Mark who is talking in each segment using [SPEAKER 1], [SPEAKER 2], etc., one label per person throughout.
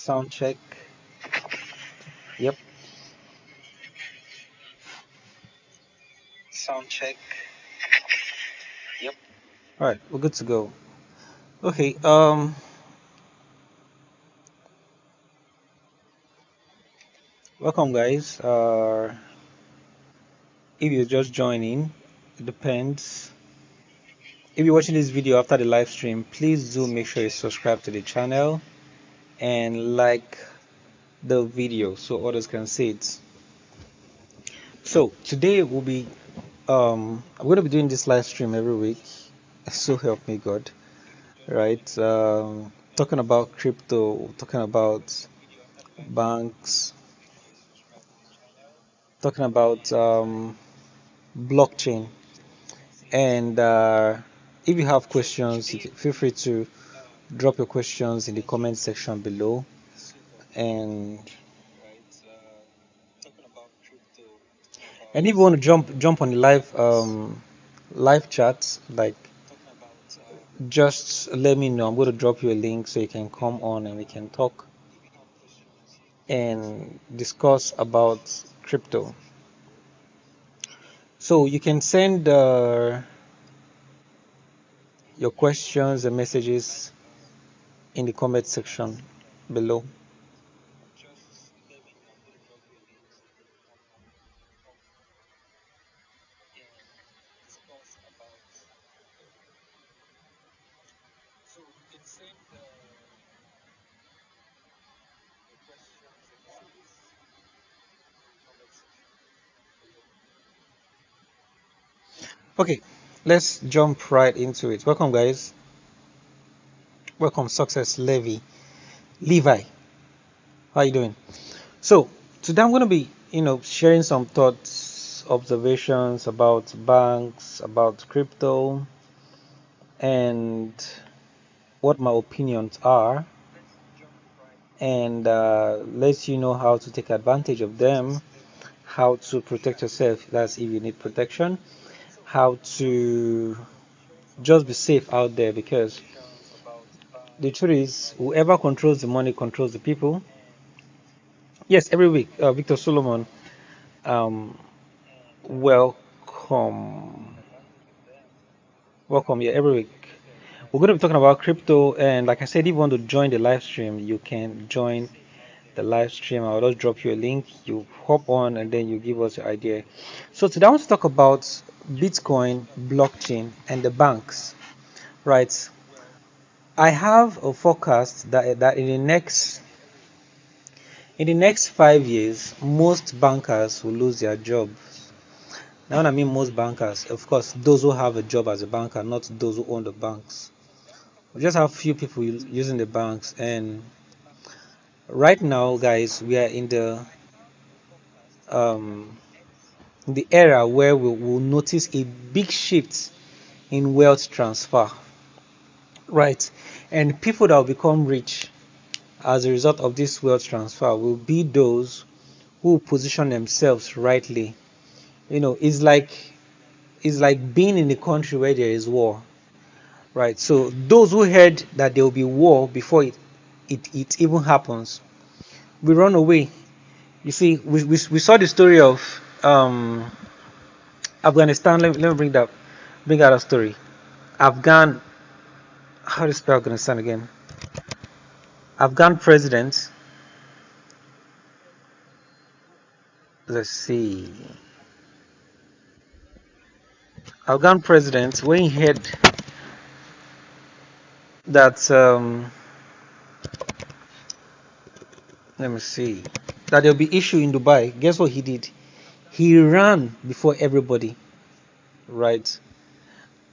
[SPEAKER 1] Sound check. Yep. Sound check. Yep. All right, we're good to go. Okay. Welcome, guys. If you're just joining, it depends. If you're watching this video after the live stream, please do make sure you subscribe to the channel and like the video so others can see it. So today I'm going to be doing this live stream every week. So help me God, right? Talking about crypto, talking about banks, talking about blockchain. And if you have questions, feel free to drop your questions in the comment section below. And if you want to jump on the live chat, like just let me know. I'm going to drop you a link so you can come on and we can talk and discuss about crypto. So you can send your questions and messages in the comment section below. Okay, let's jump right into it. Welcome, guys. Welcome, Success Levi. How you doing? So today I'm going to be, sharing some thoughts, observations about banks, about crypto, and what my opinions are, and let you know how to take advantage of them, how to protect yourself. That's if you need protection. How to just be safe out there, because the truth is, whoever controls the money controls the people. Yes, every week, Victor Solomon, um, welcome, welcome. Yeah, every week we're going to be talking about crypto, and like I said, if you want to join the live stream, you can join the live stream. I'll just drop you a link. You hop on, and then you give us your idea. So today I want to talk about Bitcoin, blockchain, and the banks. Right. I have a forecast that in the next 5 years, most bankers will lose their jobs. Now, when I mean most bankers, of course, those who have a job as a banker, not those who own the banks. We just have few people using the banks, and right now, guys, we are um, in the era where we will notice a big shift in wealth transfer, right? And people that will become rich as a result of this wealth transfer will be those who position themselves rightly. It's like being in a country where there is war, right? So those who heard that there will be war before it even happens, we run away. You see, we saw the story of Afghanistan. Let me bring out a story. Afghan, how do you spell Afghanistan again? Afghan president. Let's see. Afghan president, when he heard that let me see, that there'll be issue in Dubai, guess what he did? He ran before everybody, right?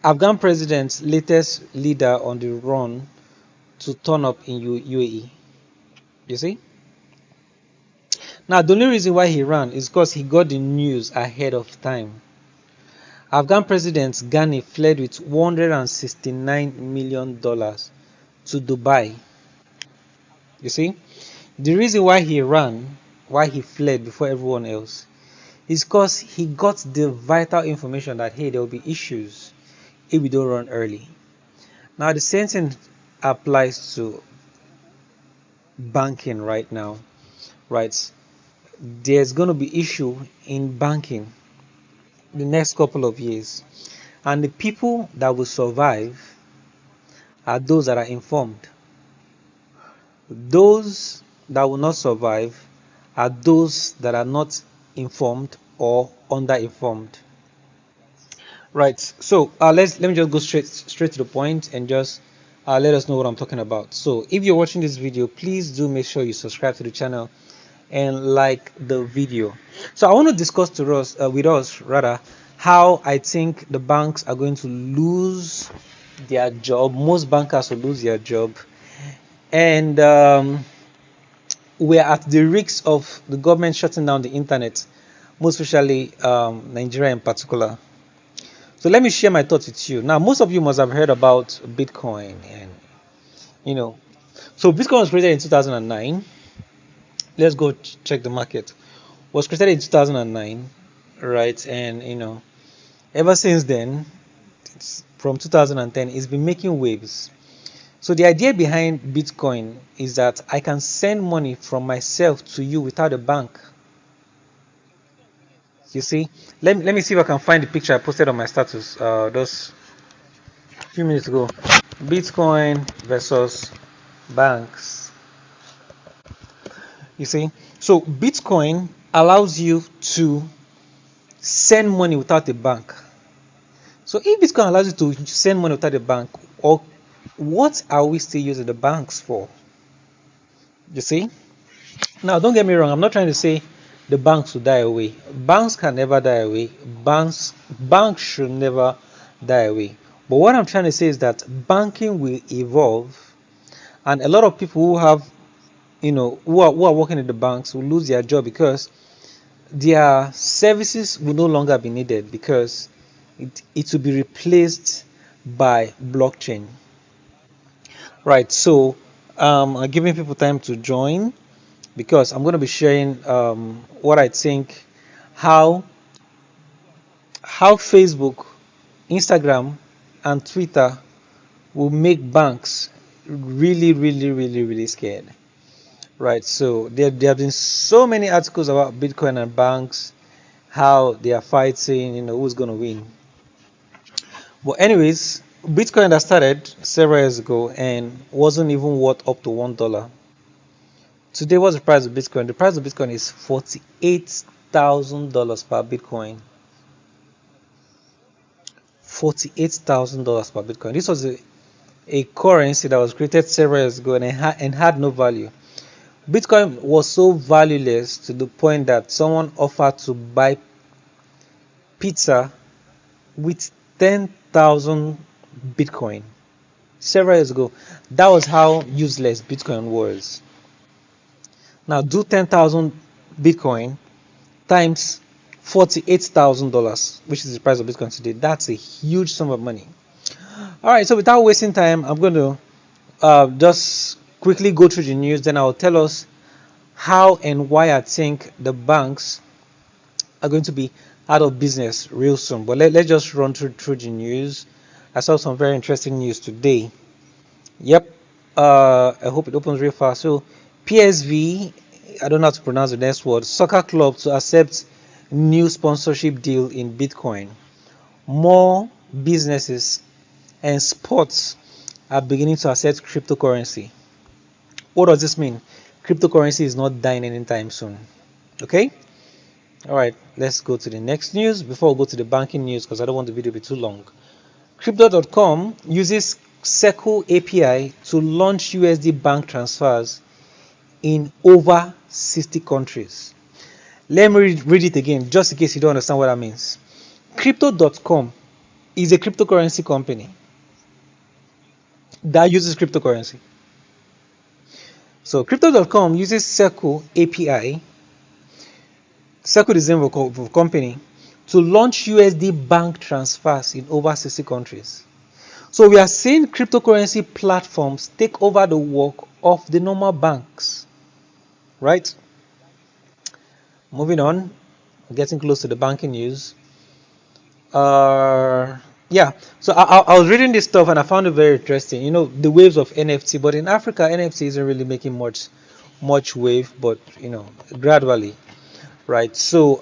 [SPEAKER 1] Afghan president's latest leader on the run to turn up in UAE. You see? Now, the only reason why he ran is because he got the news ahead of time. Afghan President Ghani fled with $169 million to Dubai. You see? The reason why he ran, why he fled before everyone else, is because he got the vital information that, hey, there will be issues if we don't run early. Now, the same thing applies to banking right now, right? There's going to be issue in banking the next couple of years, and the people that will survive are those that are informed. Those that will not survive are those that are not informed or underinformed. Right. So let me just go straight to the point and just let us know what I'm talking about. So if you're watching this video, please do make sure you subscribe to the channel and like the video. So I want to discuss to us with us rather how I think the banks are going to lose their job. Most bankers will lose their job, and we're at the risk of the government shutting down the internet, most especially Nigeria in particular. So let me share my thoughts with you. Now, most of you must have heard about Bitcoin, and you know, so Bitcoin was created in 2009. Let's go check the market. Was created in 2009, right? And ever since then, from 2010, it's been making waves. So the idea behind Bitcoin is that I can send money from myself to you without a bank. You see, let me see if I can find the picture I posted on my status just a few minutes ago. Bitcoin versus banks. You see, so Bitcoin allows you to send money without a bank. So if Bitcoin allows you to send money without a bank, or what are we still using the banks for? You see, now don't get me wrong, I'm not trying to say the banks will die away. Banks can never die away. Banks should never die away. But what I'm trying to say is that banking will evolve, and a lot of people who have who are working in the banks will lose their job because their services will no longer be needed, because it will be replaced by blockchain. Right. So I'm giving people time to join, because I'm going to be sharing what I think, how Facebook, Instagram, and Twitter will make banks really, really, really, really scared. Right. So there have been so many articles about Bitcoin and banks, how they are fighting, who's going to win. But anyways, Bitcoin that started several years ago and wasn't even worth up to $1. Today, what's the price of Bitcoin? The price of Bitcoin is $48,000 per Bitcoin. $48,000 per Bitcoin. This was a currency that was created several years ago and had no value. Bitcoin was so valueless to the point that someone offered to buy pizza with 10,000 Bitcoin several years ago. That was how useless Bitcoin was. Now do 10,000 Bitcoin times $48,000, which is the price of Bitcoin today. That's a huge sum of money. All right, so without wasting time, I'm going to just quickly go through the news. Then I'll tell us how and why I think the banks are going to be out of business real soon. But let's just run through the news. I saw some very interesting news today. Yep. I hope it opens real fast. So PSV, I don't know how to pronounce the next word. Soccer club to accept new sponsorship deal in Bitcoin. More businesses and sports are beginning to accept cryptocurrency. What does this mean? Cryptocurrency is not dying anytime soon. Okay? All right, let's go to the next news before we go to the banking news, because I don't want the video to be too long. Crypto.com uses Circle API to launch USD bank transfers in over 60 countries. Let me read it again, just in case you don't understand what that means. Crypto.com is a cryptocurrency company that uses cryptocurrency. So Crypto.com uses Circle API. Circle is the name of a company, to launch USD bank transfers in over 60 countries. So we are seeing cryptocurrency platforms take over the work of the normal banks, right? Moving on, getting close to the banking news. Yeah, so I was reading this stuff and I found it very interesting. The waves of NFT, but in Africa, NFT isn't really making much much wave, but gradually, right? So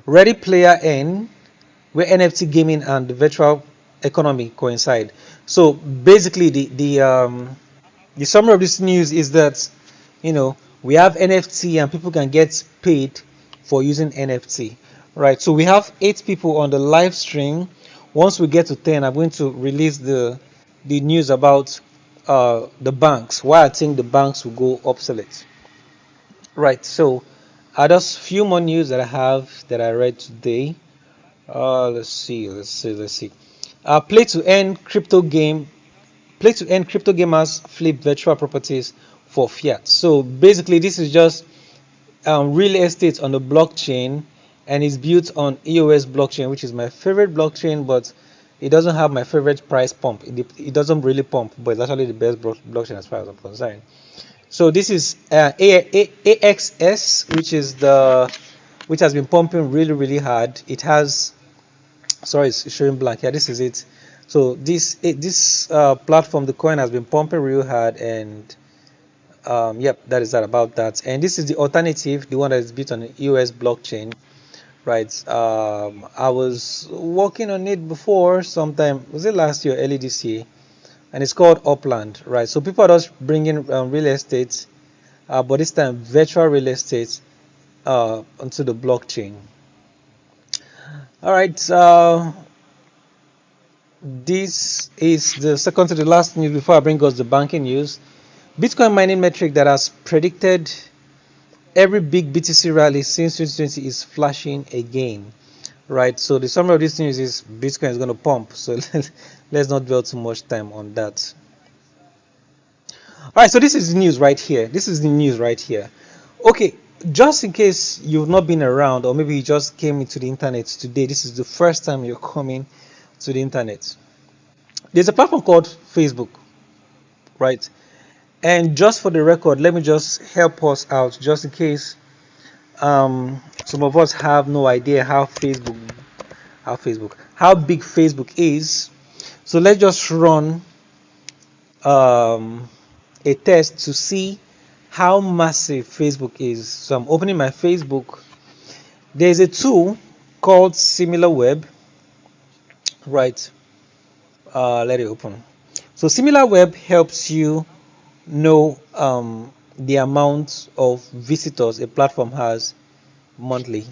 [SPEAKER 1] Ready Player N, where NFT gaming and the virtual economy coincide. So basically, the summary of this news is that we have NFT and people can get paid for using NFT, right? So we have 8 people on the live stream. Once we get to 10, I'm going to release the news about the banks. Why I think the banks will go obsolete, right? So just few more news that I have that I read today. Let's see. Play to earn crypto gamers flip virtual properties for fiat. So basically, this is just real estate on the blockchain, and it's built on EOS blockchain, which is my favorite blockchain, but it doesn't have my favorite price pump. It doesn't really pump, but it's actually the best blockchain as far as I'm concerned. So this is AXS, which has been pumping really really hard. It has, sorry, it's showing blank here. This is it. So this platform, the coin has been pumping real hard, and yep, that is that about that. And this is the alternative, the one that is built on the EOS blockchain, right? I was working on it before sometime, was it last year, early this year, and it's called Upland, right? So people are just bringing real estate, but this time virtual real estate onto the blockchain. All right, this is the second to the last news before I bring us the banking news. Bitcoin mining metric that has predicted every big BTC rally since 2020 is flashing again, right? So the summary of this news is Bitcoin is going to pump. So let's not dwell too much time on that. All right, so this is the news right here. This is the news right here. Okay, just in case you've not been around, or maybe you just came into the internet today, this is the first time you're coming to the internet. There's a platform called Facebook, right? And just for the record, let me just help us out, just in case some of us have no idea how big Facebook is. So let's just run a test to see how massive Facebook is. So I'm opening my Facebook. There's a tool called SimilarWeb, right? Let it open. So SimilarWeb helps you know the amount of visitors a platform has monthly.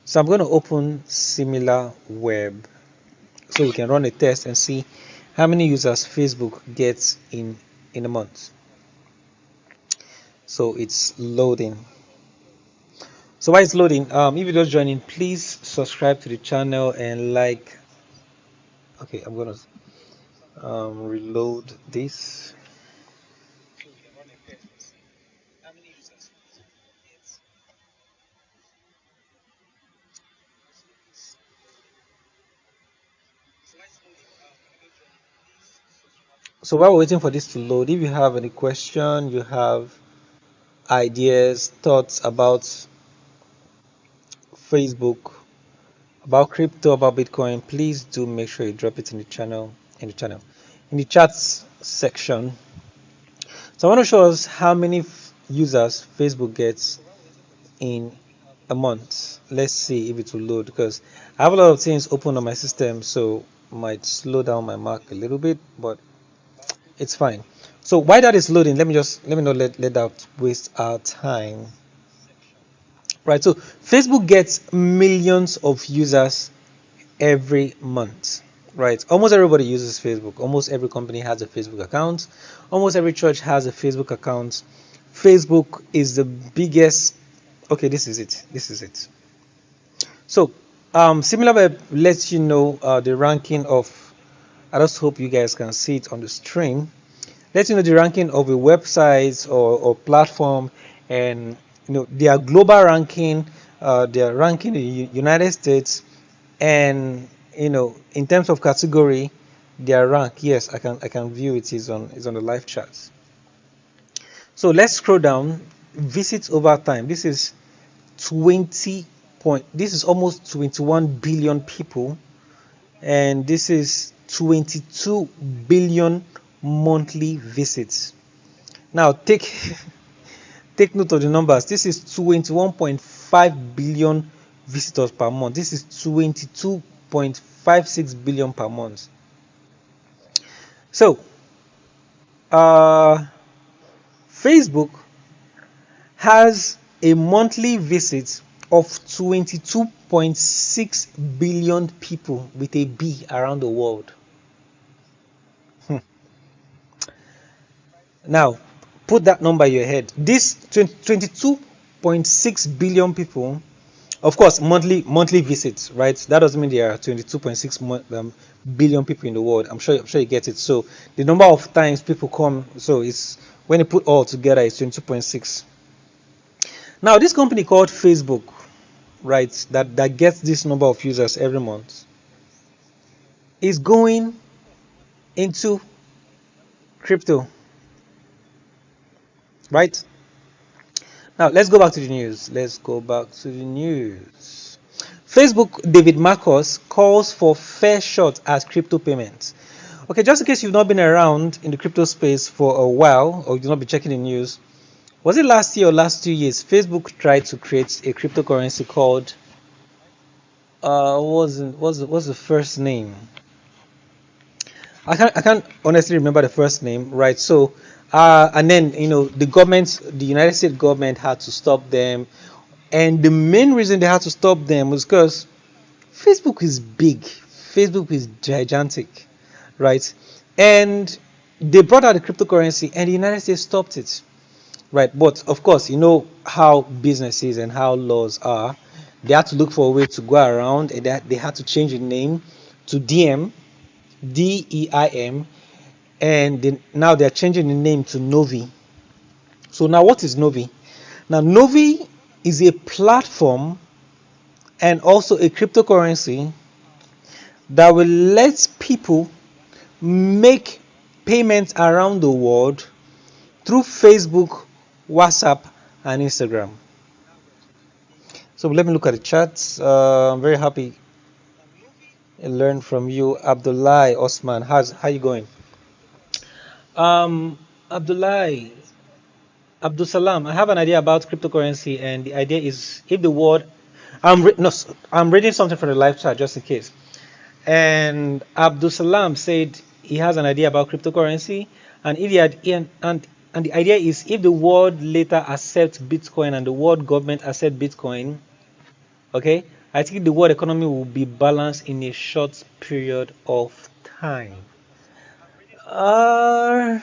[SPEAKER 1] So I'm going to open SimilarWeb so we can run a test and see how many users Facebook gets in a month. So it's loading. So while it's loading, if you're just joining, please subscribe to the channel and like. Okay, I'm gonna reload this. So while we're waiting for this to load, if you have any question, you have ideas, thoughts about Facebook, about crypto, about Bitcoin, please do make sure you drop it in the channel, in the chats section. So I want to show us how many users Facebook gets in a month. Let's see if it will load, because I have a lot of things open on my system, so might slow down my Mac a little bit, but it's fine. So while that is loading, let me not let that waste our time. Right, so Facebook gets millions of users every month, right? Almost everybody uses Facebook. Almost every company has a Facebook account. Almost every church has a Facebook account. Facebook is the biggest. Okay, this is it. So SimilarWeb lets you know the ranking of. I just hope you guys can see it on the stream. Lets you know the ranking of a website or platform, and their global ranking, their ranking in the United States, and in terms of category, their rank. Yes, I can view it. Is on the live charts. So let's scroll down. Visits over time. This is 20 point. This is almost 21 billion people, and this is 22 billion monthly visits. Now take note of the numbers. This is 21.5 billion visitors per month. This is 22.56 billion per month. So uh, Facebook has a monthly visit of 22.6 billion people with a B around the world. Now, put that number in your head. This 22.6 billion people, of course, monthly visits, right? That doesn't mean there are 22.6 billion people in the world. I'm sure you get it. So the number of times people come, so it's when you put all together, it's 22.6. Now, this company called Facebook, right, that gets this number of users every month, is going into crypto, right? Now, let's go back to the news. Facebook David Marcus calls for fair shot at crypto payments. Okay, just in case you've not been around in the crypto space for a while, or you've not been checking the news, was it last year or last 2 years? Facebook tried to create a cryptocurrency called what's the first name? I can't honestly remember the first name, right? So and then the United States government had to stop them, and the main reason they had to stop them was because Facebook is big, Facebook is gigantic, right? And they brought out the cryptocurrency, and the United States stopped it, right? But of course, you know how business is and how laws are. They had to look for a way to go around, and they had to change the name to DEIM, and now they're changing the name to Novi. So now, what is Novi? Now, Novi is a platform and also a cryptocurrency that will let people make payments around the world through Facebook, WhatsApp, and Instagram. So let me look at the chats. I'm very happy I learned from you, Abdullah Osman. How you going? Abdullah, Abdul Salam. I have an idea about cryptocurrency, and the idea is if the world, no, I'm reading something from the live chat just in case. And Abdul Salam said he has an idea about cryptocurrency, and if he had, and the idea is if the world later accepts Bitcoin and the world government accept Bitcoin, okay, I think the world economy will be balanced in a short period of time. Uh,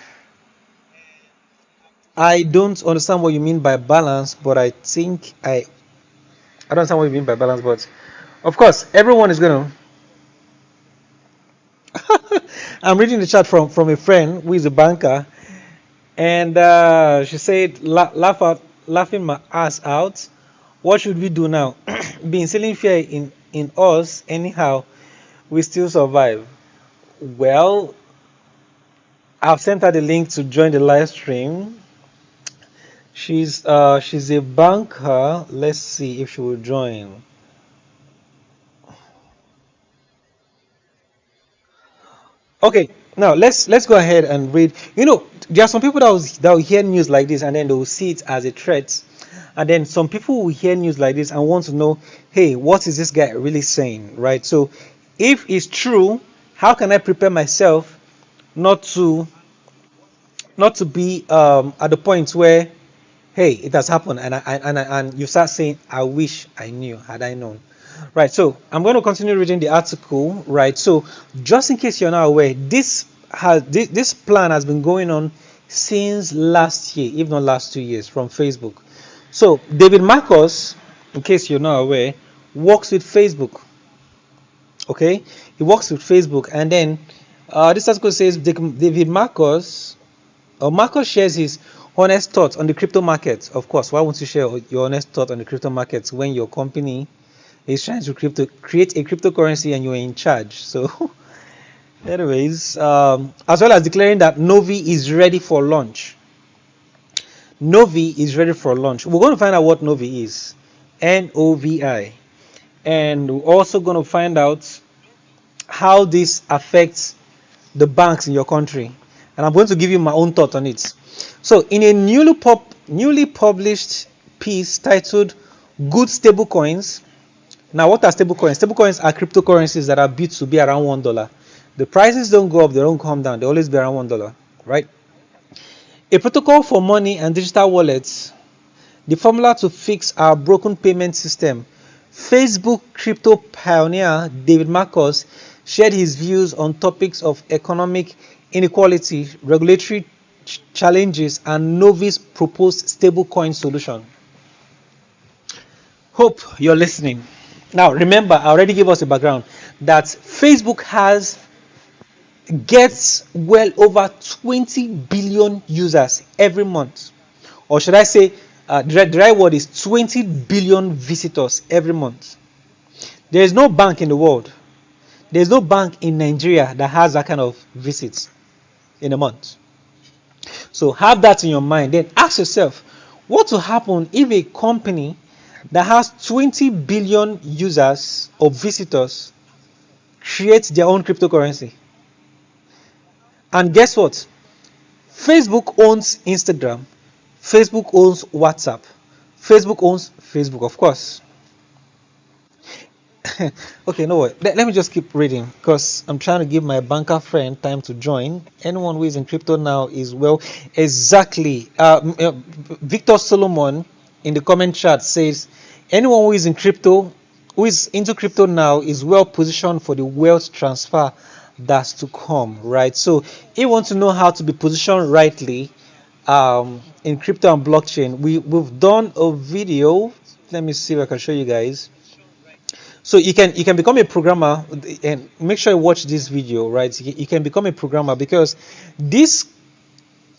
[SPEAKER 1] I don't understand what you mean by balance, but I don't understand what you mean by balance, but of course everyone is gonna. I'm reading the chat from a friend who is a banker, and she said, laughing my ass out. What should we do now? Be instilling fear in us anyhow. We still survive. Well, I've sent her the link to join the live stream. She's a banker. Let's see if she will join. Okay, now let's go ahead and read. There are some people that will hear news like this and then they will see it as a threat, and then some people will hear news like this and want to know, hey, what is this guy really saying, right? So, if it's true, how can I prepare myself not to be at the point where, hey, it has happened, and you start saying, I wish I knew, had I known. Right, so I'm going to continue reading the article. Right, so just in case you're not aware, this plan has been going on since last year, if not last 2 years, from Facebook. So David Marcus, in case you're not aware, works with Facebook. Okay, he works with Facebook, and then this article says David Marcus, or Marcus shares his honest thoughts on the crypto market. Of course, why won't you share your honest thoughts on the crypto markets when your company is trying to create a cryptocurrency and you're in charge? So, anyways, as well as declaring that Novi is ready for launch. Novi is ready for launch. We're going to find out what Novi is. Novi. And we're also going to find out how this affects the banks in your country. and I'm going to give you my own thought on it. So, in a newly published piece titled "Good Stablecoins." Now, what are stablecoins? Stablecoins are cryptocurrencies that are built to be around $1. The prices don't go up, they don't come down, they always be around $1, right? A protocol for money and digital wallets, the formula to fix our broken payment system. Facebook crypto pioneer David Marcus shared his views on topics of economic inequality, regulatory challenges, and Novi's proposed stablecoin solution. Hope you're listening. Now, remember, I already gave us a background that Facebook gets well over 20 billion users every month, or should I say, the right word is 20 billion visitors every month. There is no bank in the world, there is no bank in Nigeria that has that kind of visits in a month. So have that in your mind. Then ask yourself, what will happen if a company that has 20 billion users or visitors creates their own cryptocurrency? And guess what? Facebook owns Instagram, Facebook owns WhatsApp, Facebook owns Facebook, of course. Okay, no way. Let me just keep reading because I'm trying to give my banker friend time to join. Anyone who is in crypto now is well, exactly. Victor Solomon in the comment chat says, anyone who is in crypto, who is into crypto now, is well positioned for the wealth transfer that's to come, right? So, if you want to know how to be positioned rightly in crypto and blockchain, we've done a video. Let me see if I can show you guys. So you can become a programmer, and make sure you watch this video, right? You can become a programmer because these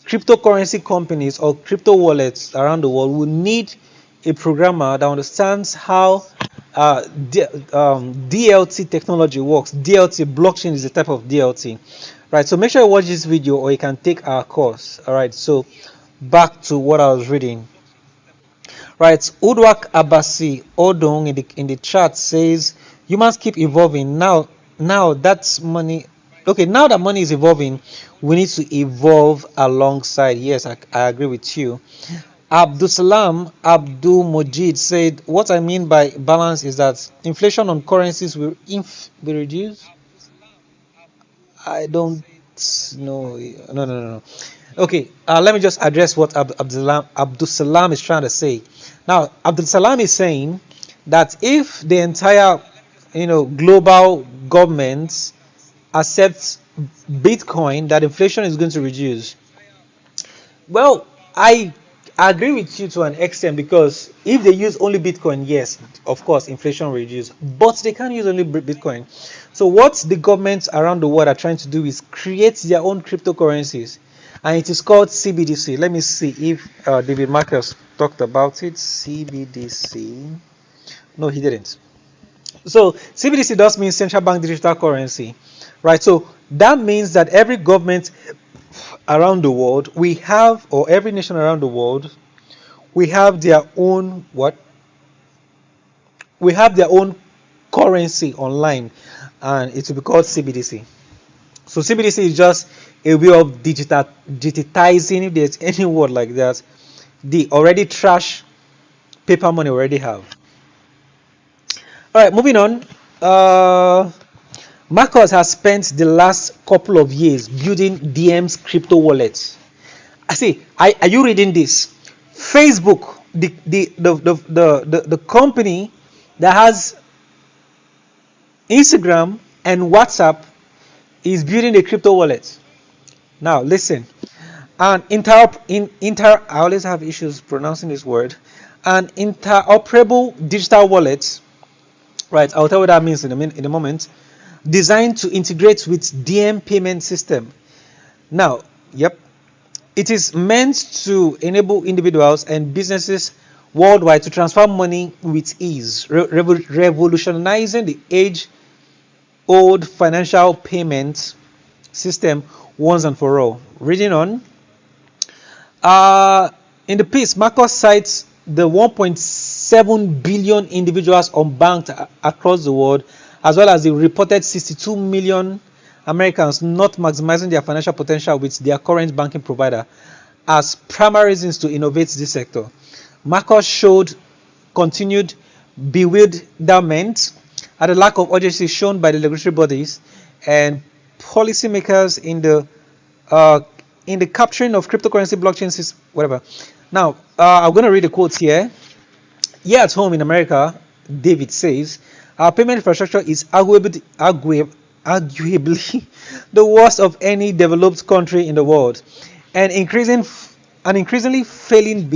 [SPEAKER 1] cryptocurrency companies or crypto wallets around the world will need a programmer that understands how DLT technology works. DLT, blockchain, is a type of DLT, right? So make sure you watch this video, or you can take our course. All right, so back to what I was reading. Right, Udwak Abasi Odong in the chat says humans keep evolving. Now that's money. Okay, now that money is evolving, we need to evolve alongside. Yes, I agree with you. Abdul Mojid said, what I mean by balance is that inflation on currencies will reduce. I don't know. No. Okay, let me just address what Abdul Salam is trying to say. Now, Abdul Salam is saying that if the entire, global governments accept Bitcoin, that inflation is going to reduce. Well, I agree with you to an extent, because if they use only Bitcoin, yes, of course, inflation will reduce, but they can't use only Bitcoin. So what the governments around the world are trying to do is create their own cryptocurrencies, and it is called CBDC. Let me see if David Marcus talked about it. CBDC. No, he didn't. So CBDC does mean central bank digital currency, right? So that means that every government around the world, or every nation around the world, we have their own what? We have their own currency online, and it will be called CBDC. So CBDC is just a way of digitizing, if there's any word like that, the already trash paper money we already have. All right, moving on. Marcus has spent the last couple of years building DM's crypto wallets. I see. Are you reading this? Facebook, the company that has Instagram and WhatsApp, is building a crypto wallet. Now listen. I always have issues pronouncing this word. An interoperable digital wallet, right? I'll tell you what that means in a moment. Designed to integrate with DM payment system. Now, yep, it is meant to enable individuals and businesses worldwide to transfer money with ease, revolutionizing the age-old financial payment system once and for all. Reading on. In the piece, Marcus cites the 1.7 billion individuals unbanked across the world, as well as the reported 62 million Americans not maximizing their financial potential with their current banking provider as primary reasons to innovate this sector. Marcus showed continued bewilderment at the lack of urgency shown by the regulatory bodies and policymakers in the capturing of cryptocurrency blockchain systems, whatever. Now, I'm going to read the quotes here. Here at home in America, David says, our payment infrastructure is arguably the worst of any developed country in the world, and increasingly falling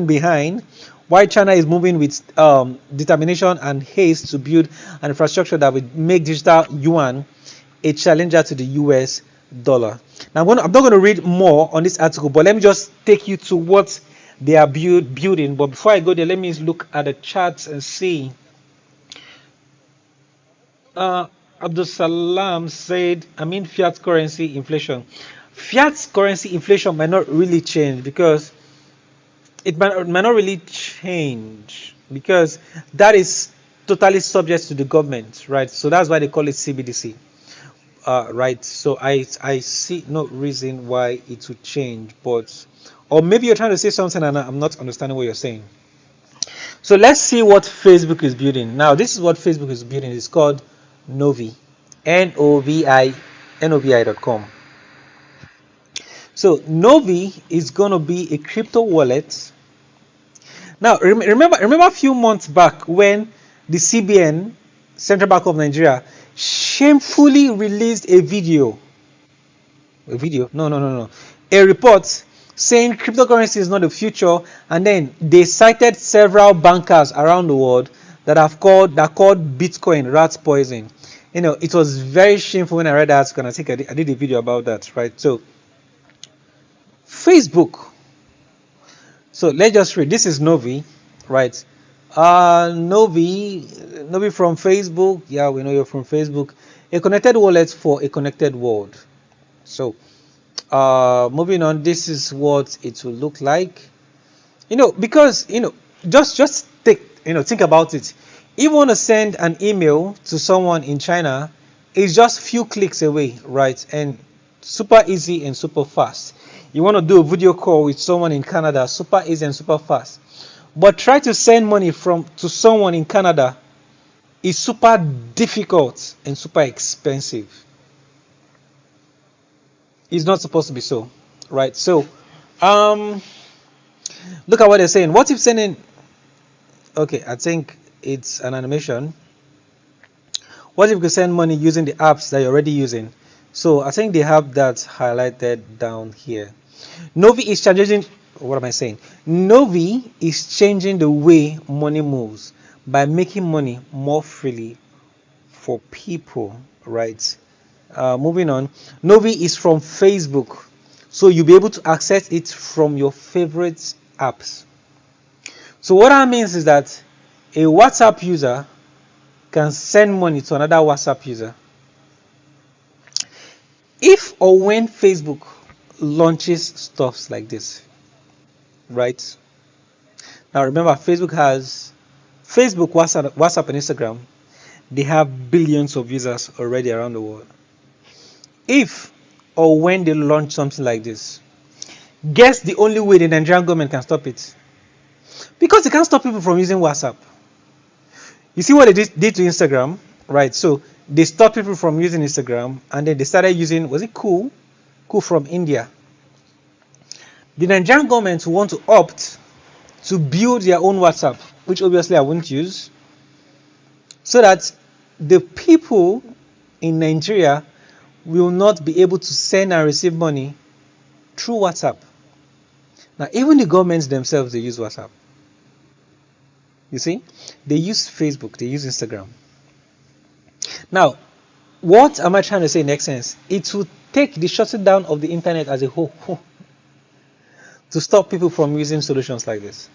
[SPEAKER 1] behind, while China is moving with determination and haste to build an infrastructure that will make digital yuan a challenger to the US dollar. Now, I'm not going to read more on this article, but let me just take you to what they are building. But before I go there, let me look at the charts and see. Abdul Salam said, fiat currency inflation. Fiat currency inflation might not really change because it might not really change because that is totally subject to the government, right? So that's why they call it CBDC, right? So I see no reason why it would change, but or maybe you're trying to say something and I'm not understanding what you're saying. So let's see what Facebook is building. Now, this is what Facebook is building. It's called Novi, Novi.com. So Novi is going to be a crypto wallet. Now, remember a few months back when the CBN, Central Bank of Nigeria, shamefully released a report saying cryptocurrency is not the future, and then they cited several bankers around the world that called Bitcoin rat poison. It was very shameful when I read that, and I think I did a video about that, right? So Facebook. So let's just read. This is Novi, right? Novi from Facebook. Yeah, we know you're from Facebook. A connected wallet for a connected world. So moving on, this is what it will look like. Because just think about it. If you want to send an email to someone in China, it's just few clicks away, right? And super easy and super fast. You want to do a video call with someone in Canada, super easy and super fast. But try to send money to someone in Canada is super difficult and super expensive. It's not supposed to be so, right? So look at what they're saying. What if sending, okay, I think it's an animation. What if you could send money using the apps that you're already using? So I think they have that highlighted down here. Novi is changing, what am I saying? Novi is changing the way money moves by making money more freely for people, right? Moving on, Novi is from Facebook, so you'll be able to access it from your favorite apps. So what that means is that a WhatsApp user can send money to another WhatsApp user. If or when Facebook launches stuff like this, right? Now remember, Facebook, WhatsApp, and Instagram. They have billions of users already around the world. If or when they launch something like this, guess the only way the Nigerian government can stop it? Because they can't stop people from using WhatsApp. You see what they did to Instagram, right? So they stopped people from using Instagram, and then they started using, was it Cool from India. The Nigerian government want to opt to build their own WhatsApp, which obviously I won't use, so that the people in Nigeria will not be able to send and receive money through WhatsApp. Now, even the governments themselves, they use WhatsApp. You see, they use Facebook, they use Instagram. Now, what am I trying to say in essence? It will take the shutting down of the internet as a whole to stop people from using solutions like this.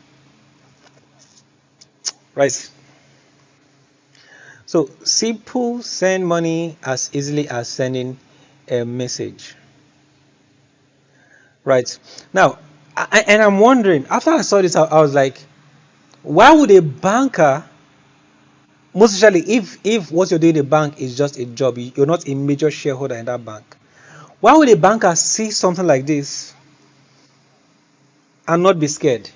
[SPEAKER 1] Right? So, simple, send money as easily as sending a message. Right? Now, I'm wondering, after I saw this, I was like, why would a banker most especially if what you're doing in the bank is just a job, you're not a major shareholder in that bank. Why would a banker see something like this and not be scared?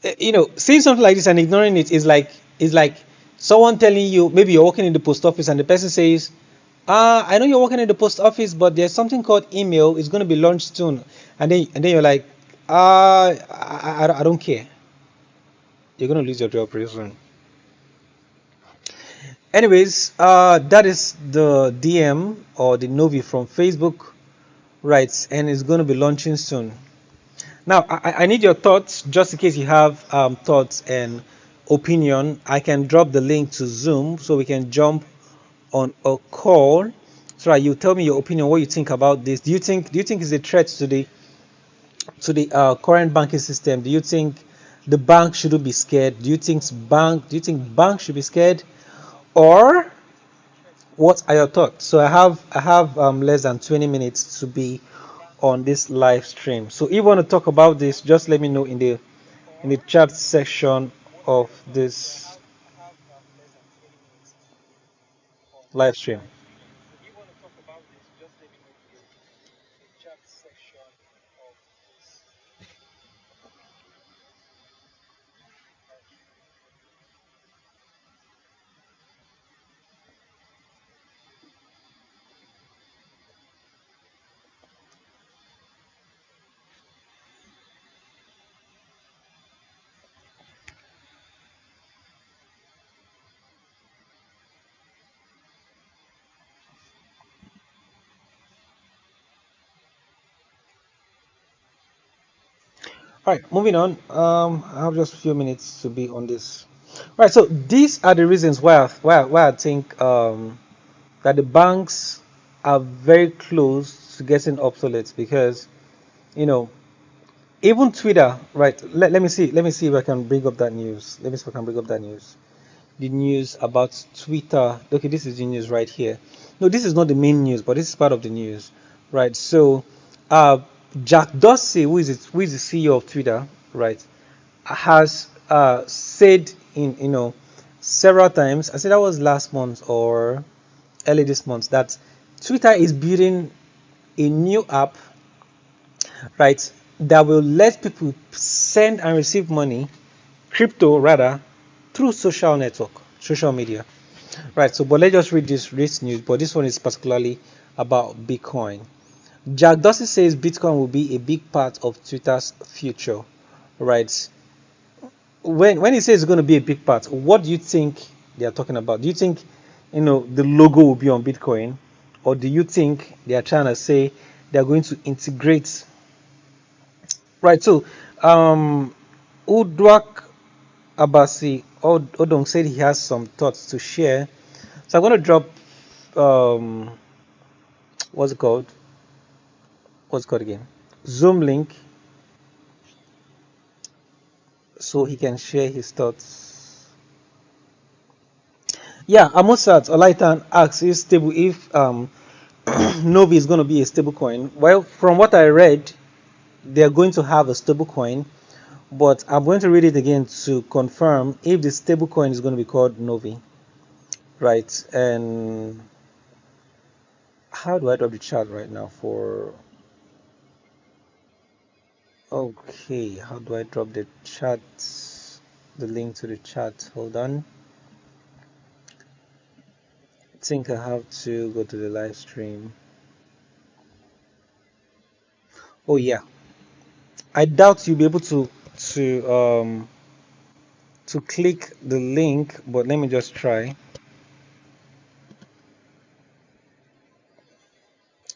[SPEAKER 1] Seeing something like this and ignoring it is like someone telling you, maybe you're working in the post office and the person says, I know you're working in the post office, but there's something called email. It's going to be launched soon, and then you're like, I don't care. You're going to lose your job pretty soon. Anyways, that is the DM or the Novi from Facebook, right? And it's going to be launching soon. Now, I need your thoughts, just in case you have thoughts and opinion. I can drop the link to Zoom so we can jump on a call. So you tell me your opinion, what you think about this. Do you think it's a threat to the current banking system? Do you think the bank shouldn't be scared? Do you think bank should be scared? Or what are your thoughts? So I have less than 20 minutes to be on this live stream. So if you want to talk about this, just let me know in the chat section of this live stream. All right, moving on. I have just a few minutes to be on this. All right, so these are the reasons why I think that the banks are very close to getting obsolete, because you know even Twitter, right? Let me see if I can bring up that news. Let me see if I can bring up that news. The news about Twitter. Okay, this is the news right here. No, this is not the main news, but this is part of the news, right? So, uh, Jack Dorsey, who is the CEO of Twitter, right, has said in several times. I said that was last month or early this month, that Twitter is building a new app, right, that will let people send and receive money, crypto rather, through social media. Right, so but let's just read this news. But this one is particularly about Bitcoin. Jack Dorsey says Bitcoin will be a big part of Twitter's future. Right. When he says it's going to be a big part, what do you think they are talking about? Do you think the logo will be on Bitcoin, or do you think they are trying to say they are going to integrate? Right. So, Udwak Abasi Odong said he has some thoughts to share. So I'm going to drop um what's it called? What's it called again? Zoom link, so he can share his thoughts. Yeah, Amosat Olaitan asks if Novi is going to be a stable coin. Well, from what I read, they're going to have a stable coin, but I'm going to read it again to confirm if the stable coin is going to be called Novi, right? And how do I drop the chat right now for? Okay, how do I drop the chat? The link to the chat. Hold on. I think I have to go to the live stream. Oh yeah. I doubt you'll be able to click the link, but let me just try.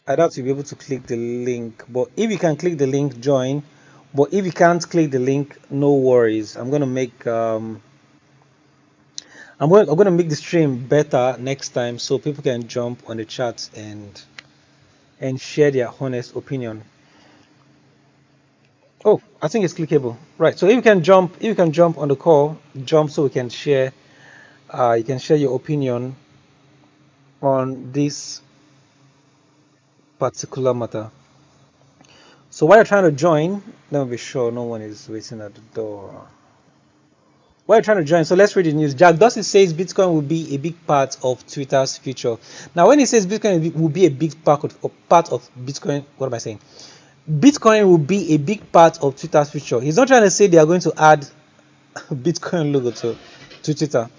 [SPEAKER 1] I doubt you'll be able to click the link, but if you can click the link, join. But if you can't click the link, no worries. I'm gonna make the stream better next time so people can jump on the chat and share their honest opinion. Oh, I think it's clickable. Right. So if you can jump on the call, jump so we can share. You can share your opinion on this particular matter. So while you're trying to join, let me be sure no one is waiting at the door. Why are you trying to join? So let's read the news. Jack Dorsey says Bitcoin will be a big part of Twitter's future. Now, when he says Bitcoin will be a big part of Bitcoin, what am I saying? Bitcoin will be a big part of Twitter's future. He's not trying to say they are going to add Bitcoin logo to Twitter.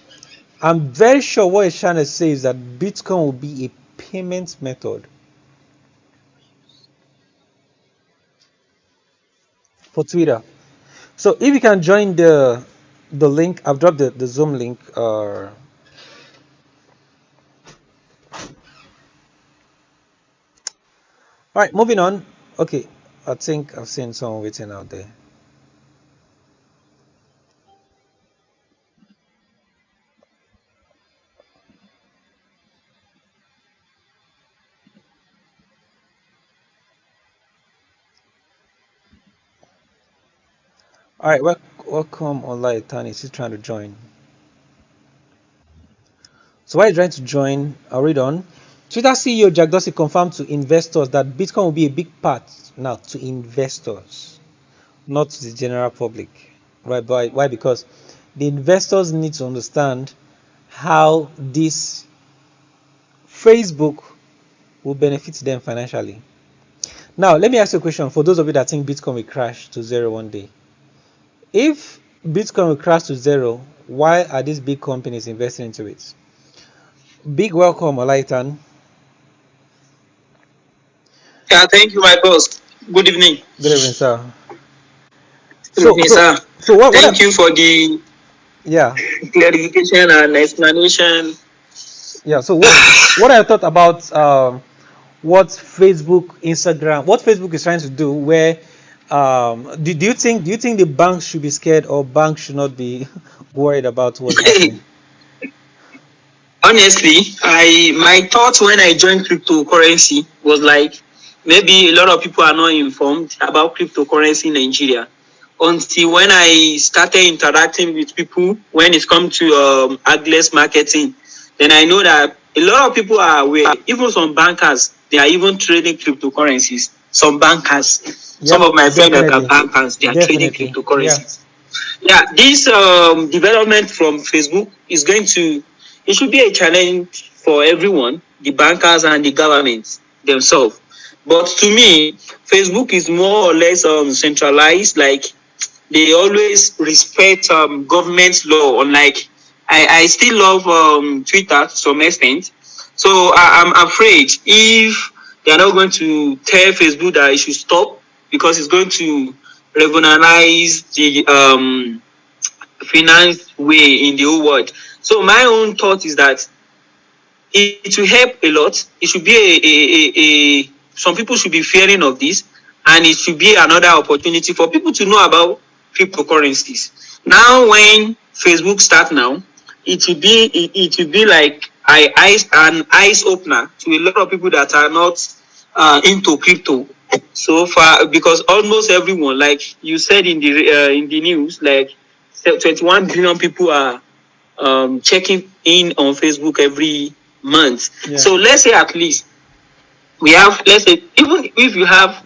[SPEAKER 1] I'm very sure what he's trying to say is that Bitcoin will be a payment method for Twitter. So if you can join the link, I've dropped the Zoom link. All right, moving on. Okay, I think I've seen someone waiting out there. All right, welcome online. Tani, she's trying to join. So while you're trying to join, I'll read on. Twitter CEO Jack Dorsey confirmed to investors that Bitcoin will be a big part now to investors, not to the general public. Right? Why? Because the investors need to understand how this Facebook will benefit them financially. Now, let me ask you a question for those of you that think Bitcoin will crash to zero one day. If Bitcoin will crash to zero, why are these big companies investing into it? Big welcome, Olaitan.
[SPEAKER 2] Yeah, thank you, my boss. Good evening.
[SPEAKER 1] Good evening, sir.
[SPEAKER 2] Good evening, sir.
[SPEAKER 1] So
[SPEAKER 2] Thank you for the
[SPEAKER 1] yeah
[SPEAKER 2] clarification and explanation.
[SPEAKER 1] yeah. So what I thought about what Facebook is trying to do, where do you think the banks should be scared or banks should not be worried about what's happening?
[SPEAKER 2] Honestly, my thoughts when I joined cryptocurrency was like maybe a lot of people are not informed about cryptocurrency in Nigeria until when I started interacting with people when it comes to adless marketing. Then I know that a lot of people are aware, even some bankers, they are even trading cryptocurrencies. Some bankers,
[SPEAKER 1] Yep,
[SPEAKER 2] some of my friends that are
[SPEAKER 1] definitely.
[SPEAKER 2] bankers, they are trading
[SPEAKER 1] Definitely.
[SPEAKER 2] cryptocurrencies. Yeah, this development from Facebook is going to, it should be a challenge for everyone, the bankers and the government themselves. But to me, Facebook is more or less centralized. Like they always respect government law. Unlike I still love Twitter to some extent. So I'm afraid if they are not going to tell Facebook that it should stop because it's going to revolutionize the finance way in the whole world. So my own thought is that it will help a lot. It should be a some people should be fearing of this, and it should be another opportunity for people to know about cryptocurrencies. Now, when Facebook start now, it will be like an eyes opener to a lot of people that are not into crypto so far, because almost everyone, like you said in the news, like 21 billion people are checking in on Facebook every month. Yeah. So let's say at least we have, let's say, even if you have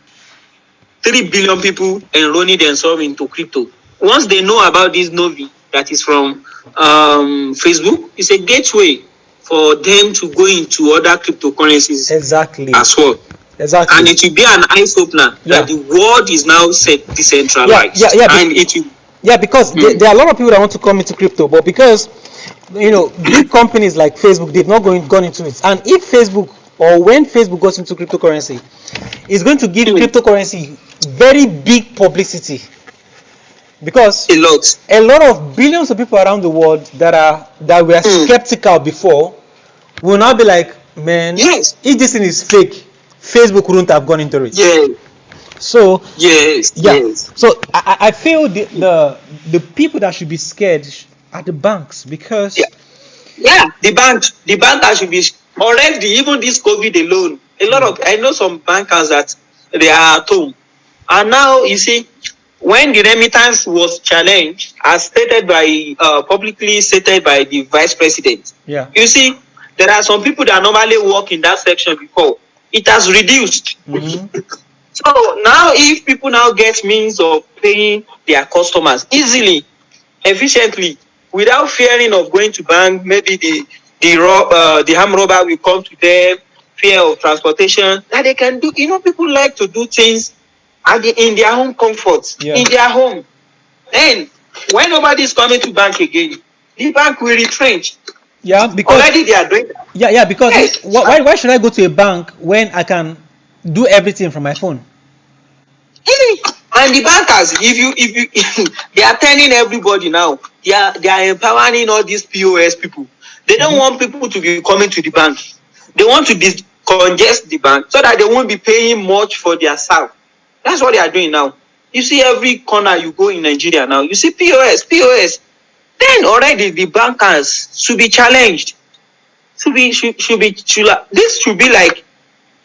[SPEAKER 2] 3 billion people enrolling themselves into crypto, once they know about this Novi that is from Facebook, it's a gateway for them to go into other cryptocurrencies.
[SPEAKER 1] Exactly.
[SPEAKER 2] As well.
[SPEAKER 1] Exactly.
[SPEAKER 2] And it will be an eye opener that the world is now set decentralized. And it will.
[SPEAKER 1] Yeah, because there are a lot of people that want to come into crypto, but because big companies like Facebook, they've not gone into it. And if Facebook or when Facebook goes into cryptocurrency, it's going to give cryptocurrency very big publicity. Because a lot of billions of people around the world that were skeptical before will now be like, man, if this thing is fake, Facebook wouldn't have gone into it.
[SPEAKER 2] Yeah.
[SPEAKER 1] So
[SPEAKER 2] yes.
[SPEAKER 1] So I feel the people that should be scared are the banks, because
[SPEAKER 2] the bank should be already, even this COVID alone. A lot of, I know some bankers that they are at home, and now you see when the remittance was challenged, as stated by publicly stated by the vice president.
[SPEAKER 1] Yeah.
[SPEAKER 2] You see, there are some people that normally work in that section before. It has reduced. Mm-hmm. So now, if people now get means of paying their customers easily, efficiently, without fearing of going to bank. Maybe the armed robber will come to them, fear of transportation, that they can do. People like to do things in their own comfort, in their home. Then, when nobody is coming to bank again, the bank will retrench.
[SPEAKER 1] Yeah, because
[SPEAKER 2] already they are doing that.
[SPEAKER 1] Yeah, because
[SPEAKER 2] Yes.
[SPEAKER 1] why should I go to a bank when I can do everything from my phone?
[SPEAKER 2] And the bankers, if they are telling everybody now, they are empowering all these POS people. They don't want people to be coming to the bank. They want to decongest the bank so that they won't be paying much for their staff. That's what they are doing now. You see every corner you go in Nigeria now, you see POS. Then already the bankers should be challenged. This should be like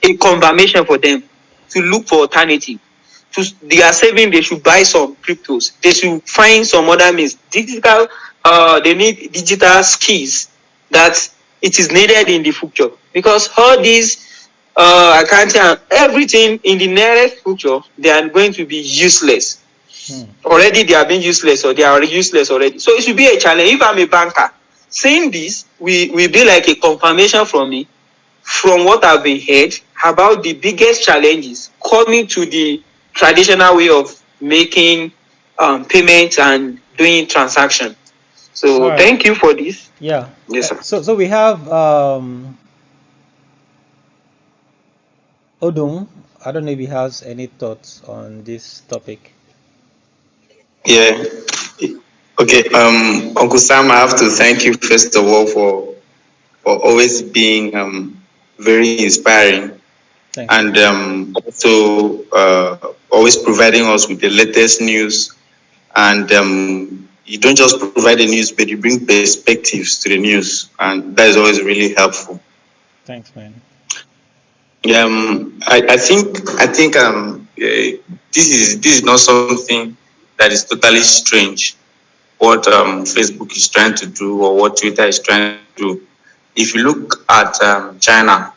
[SPEAKER 2] a confirmation for them to look for alternative. They are saving, they should buy some cryptos. They should find some other means. They need digital skills that it is needed in the future. Because all these accounting and everything in the nearest future, they are going to be useless. Already they are being useless, or they are useless already. So it should be a challenge. If I'm a banker, saying this will be like a confirmation from me, from what I've been heard about the biggest challenges coming to the traditional way of making payments and doing transactions. So
[SPEAKER 1] Right.
[SPEAKER 2] Thank you for this.
[SPEAKER 1] Yeah.
[SPEAKER 2] Yes, sir.
[SPEAKER 1] So we have Odung. I don't know if he has any thoughts on this topic.
[SPEAKER 3] Yeah. Okay. Uncle Sam, I have to thank you first of all for always being very inspiring,
[SPEAKER 1] Thanks.
[SPEAKER 3] and also always providing us with the latest news. And you don't just provide the news, but you bring perspectives to the news, and that is always really helpful.
[SPEAKER 1] Thanks, man.
[SPEAKER 3] I think this is not something that is totally strange. What Facebook is trying to do, or what Twitter is trying to do. If you look at China,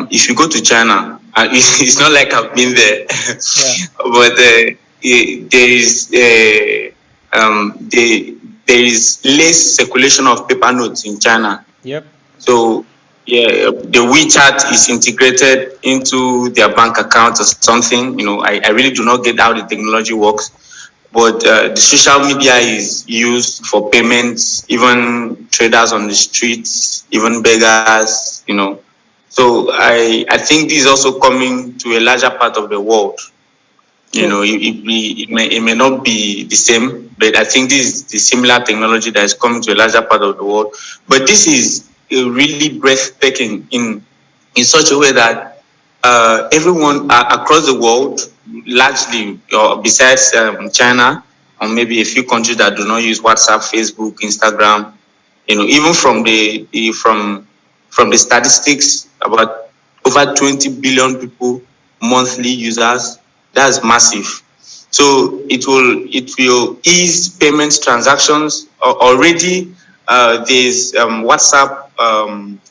[SPEAKER 3] if you go to China, it's not like I've been there, but there is less circulation of paper notes in China.
[SPEAKER 1] Yep.
[SPEAKER 3] So the WeChat is integrated into their bank account or something. I really do not get how the technology works, but the social media is used for payments, even traders on the streets, even beggars. So I think this is also coming to a larger part of the world. It may not be the same, but I think this is the similar technology that is coming to a larger part of the world. But this is really breathtaking in such a way that everyone across the world, largely, besides China, or maybe a few countries that do not use WhatsApp, Facebook, Instagram, even from the statistics, about over 20 billion people monthly users. That's massive. So it will ease payments transactions. Already there's WhatsApp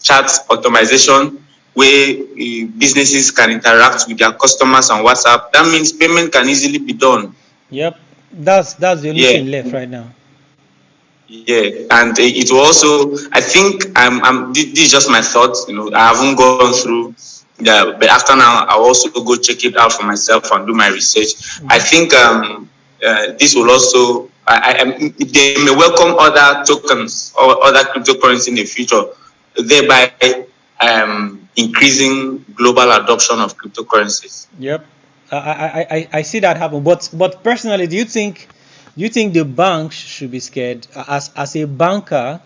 [SPEAKER 3] chat automation where businesses can interact with their customers on WhatsApp. That means payment can easily be done.
[SPEAKER 1] Yep. That's the only thing left right now.
[SPEAKER 3] Yeah, and it will also, I think, this is just my thoughts. I haven't gone through. Yeah, but after now, I'll also go check it out for myself and do my research. I think this will also, they may welcome other tokens or other cryptocurrency in the future, thereby increasing global adoption of cryptocurrencies.
[SPEAKER 1] Yep, I see that happen. But personally, do you think the bank should be scared? As a banker,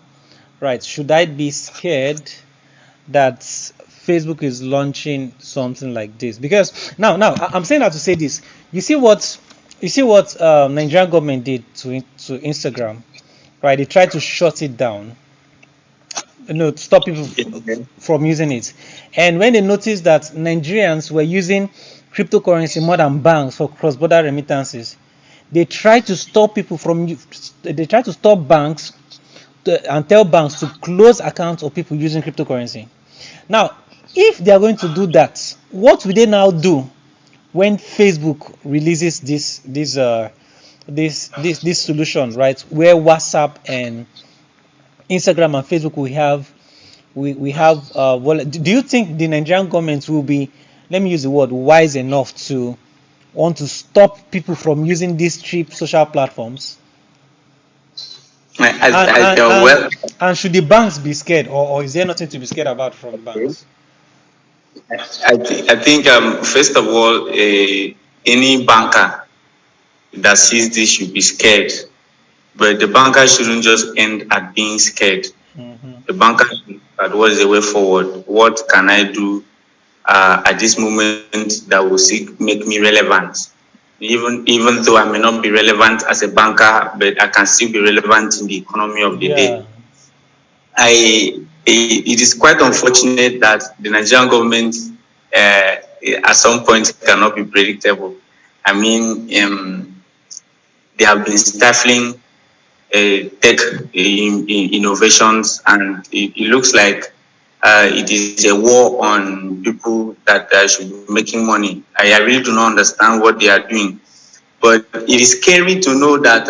[SPEAKER 1] right? Should I be scared that Facebook is launching something like this? Because now I'm saying that to say this. You see what Nigerian government did to Instagram, right? They tried to shut it down, to stop people from using it. And when they noticed that Nigerians were using cryptocurrency more than banks for cross-border remittances, they tried to stop people from. They tried to stop banks and tell banks to close accounts of people using cryptocurrency. Now, if they are going to do that, what will they now do when Facebook releases this this solution, right? Where WhatsApp and Instagram and Facebook we have wallet. Do you think the Nigerian government will be, let me use the word, wise enough to want to stop people from using these cheap social platforms?
[SPEAKER 3] Well,
[SPEAKER 1] And should the banks be scared, or is there nothing to be scared about from the banks?
[SPEAKER 3] I think first of all, any banker that sees this should be scared. But the banker shouldn't just end at being scared.
[SPEAKER 1] Mm-hmm.
[SPEAKER 3] The banker should look at what is the way forward. What can I do at this moment that will make me relevant? Even though I may not be relevant as a banker, but I can still be relevant in the economy of the day.
[SPEAKER 1] Yeah.
[SPEAKER 3] It is quite unfortunate that the Nigerian government at some point cannot be predictable. I mean, they have been stifling tech innovations, and it looks like it is a war on people that should be making money. I really do not understand what they are doing, but it is scary to know that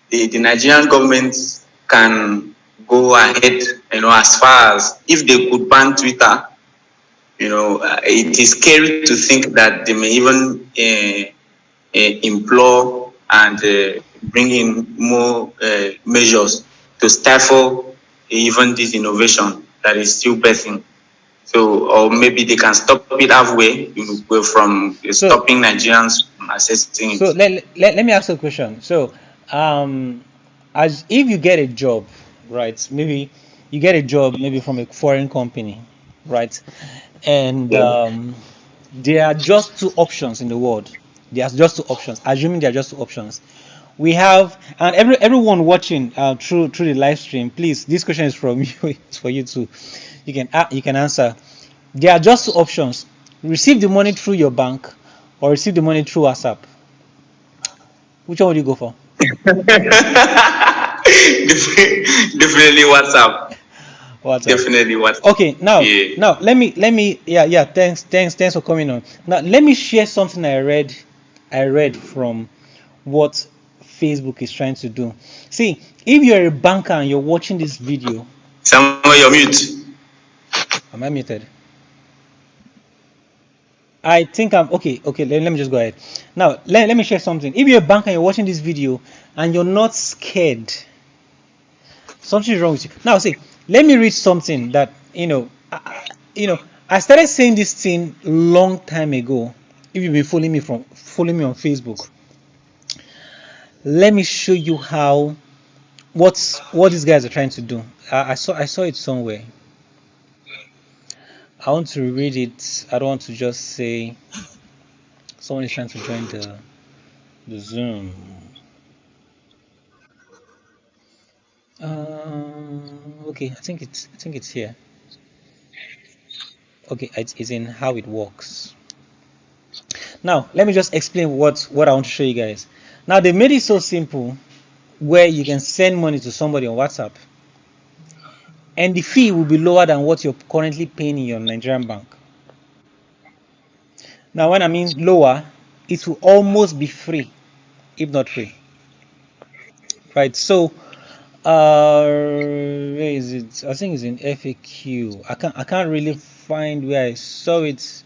[SPEAKER 3] the Nigerian government can go ahead, as far as if they could ban Twitter. It is scary to think that they may even implore and bring in more measures to stifle even this innovation that is still birthing. So, or maybe they can stop it halfway from stopping Nigerians from accessing
[SPEAKER 1] So
[SPEAKER 3] it.
[SPEAKER 1] let me ask you a question. So, as if you get a job, right? Maybe you get a job, maybe from a foreign company, right? And
[SPEAKER 3] Yeah.
[SPEAKER 1] there are just two options in the world. There's just two options. Assuming there are just two options, we have, and everyone watching through the live stream, please, this question is from you. It's for you too. You can answer. There are just two options: receive the money through your bank, or receive the money through WhatsApp. Which one would you go for?
[SPEAKER 3] Definitely WhatsApp.
[SPEAKER 1] WhatsApp.
[SPEAKER 3] Definitely WhatsApp.
[SPEAKER 1] Okay,
[SPEAKER 3] Yeah.
[SPEAKER 1] now let me yeah, thanks for coming on. Now let me share something I read from what Facebook is trying to do. See, if you're a banker and you're watching this video,
[SPEAKER 3] Samuel, you're mute.
[SPEAKER 1] am I muted? I think I'm okay. Okay, let me just go ahead. Now, let me share something. If you're a banker and you're watching this video and you're not scared, something is wrong with you. Now, see, let me read something that I started saying this thing long time ago. If you've been following me on Facebook, let me show you what these guys are trying to do. I saw it somewhere. I want to read it. I don't want to just say someone is trying to join the Zoom. Okay, I think it's here. Okay, it's in how it works. Now, let me just explain what I want to show you guys. Now, they made it so simple where you can send money to somebody on WhatsApp, and the fee will be lower than what you're currently paying in your Nigerian bank. Now, when I mean lower, it will almost be free, if not free. Right? So, where is it? I think it's in FAQ. I can't really find where I saw it.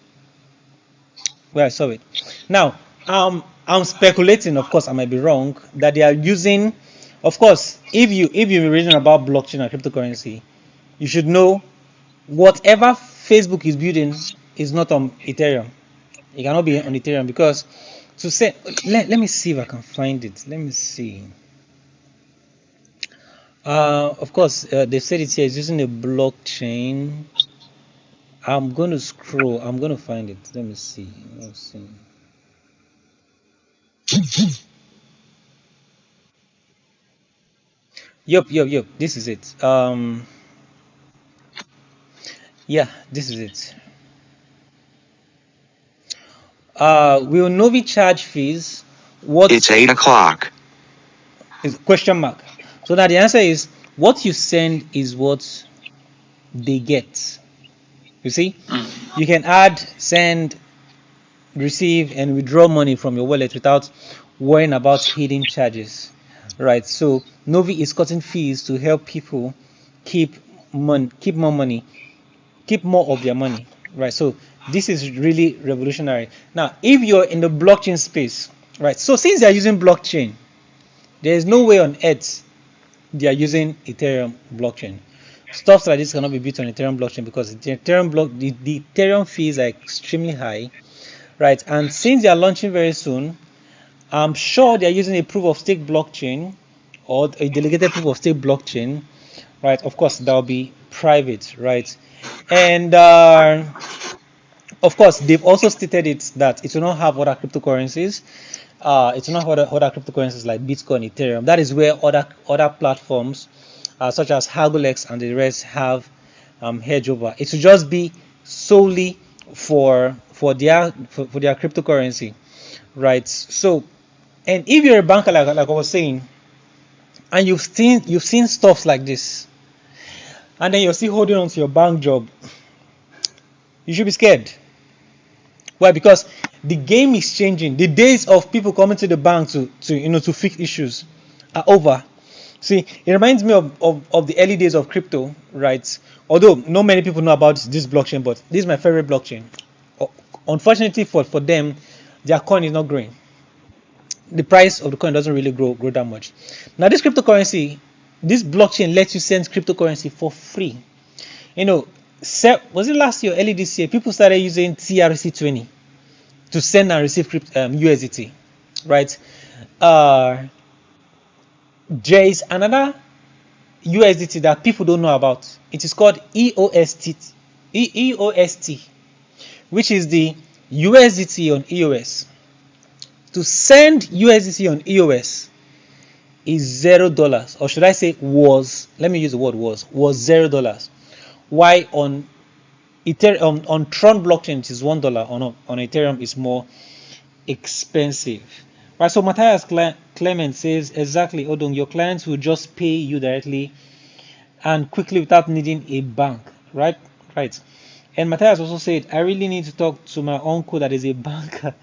[SPEAKER 1] Now, I'm speculating. Of course, I might be wrong. That they are using. Of course, if you're reading about blockchain and cryptocurrency, you should know whatever Facebook is building is not on Ethereum. It cannot be on Ethereum because to say. Let me see if I can find it. Let me see. Of course, they said it here is using a blockchain. I'm going to scroll. I'm going to find it. Let me see. Let's see. Yup. This is it. Yeah, this is it. Will Novi charge fees? What
[SPEAKER 4] It's 8 o'clock.
[SPEAKER 1] is question mark? So now the answer is what you send is what they get. You see, you can add, send, receive, and withdraw money from your wallet without worrying about hidden charges, right? So Novi is cutting fees to help people keep keep more money, keep more of their money, right? So this is really revolutionary. Now, if you're in the blockchain space, right? So since they are using blockchain, there is no way on earth they are using Ethereum blockchain. Stuff like this cannot be built on Ethereum blockchain because the Ethereum fees are extremely high, right? And since they are launching very soon, I'm sure they are using a proof of stake blockchain or a delegated proof of stake blockchain, right? Of course, that will be private, right? And of course, they've also stated it that it will not have other cryptocurrencies. It will not have other cryptocurrencies like Bitcoin, Ethereum. That is where other platforms such as Hagolex and the rest have hedge over. It will just be solely for their cryptocurrency, right? So, and if you're a banker, like I was saying, and you've seen stuff like this, and then you're still holding on to your bank job, you should be scared. Why? Because the game is changing. The days of people coming to the bank to fix issues are over. See, it reminds me of the early days of crypto, right? Although not many people know about this blockchain, but this is my favorite blockchain. Unfortunately for them, their coin is not growing. The price of the coin doesn't really grow that much. Now this cryptocurrency, this blockchain lets you send cryptocurrency for free. Was it last year, early this year, people started using TRC20 to send and receive USDT, right? There is another USDT that people don't know about. It is called EOST, which is the USDT on EOS. To send USDT on EOS is $0, or should I say was? Let me use the word was $0. Why on Ethereum, on Tron blockchain it is $1, on Ethereum is more expensive, right? So Matthias Clement says exactly, Odong, your clients will just pay you directly and quickly without needing a bank, right? And Matthias also said, I really need to talk to my uncle that is a banker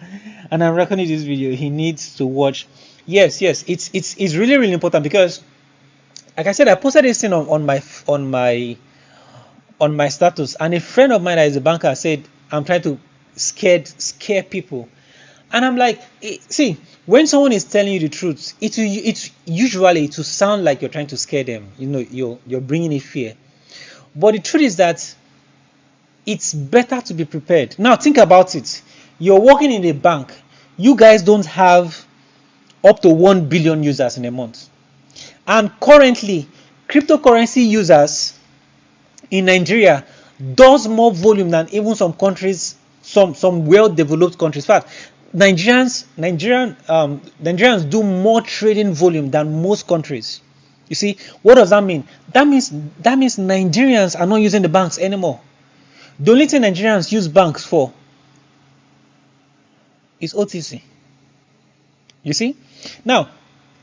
[SPEAKER 1] and I'm recording this video. He needs to watch. Yes, it's really important because, like I said, I posted this thing on my status, and a friend of mine that is a banker said, I'm trying to scare people. And I'm like, see, when someone is telling you the truth, it's usually to sound like you're trying to scare them. You're bringing in fear. But the truth is that it's better to be prepared. Now think about it. You're working in a bank. You guys don't have up to 1 billion users in a month. And currently, cryptocurrency users in Nigeria does more volume than even some countries, some well-developed countries. In fact, Nigerians do more trading volume than most countries. You see, what does that mean? That means Nigerians are not using the banks anymore. The only thing Nigerians use banks for is OTC. You see? Now,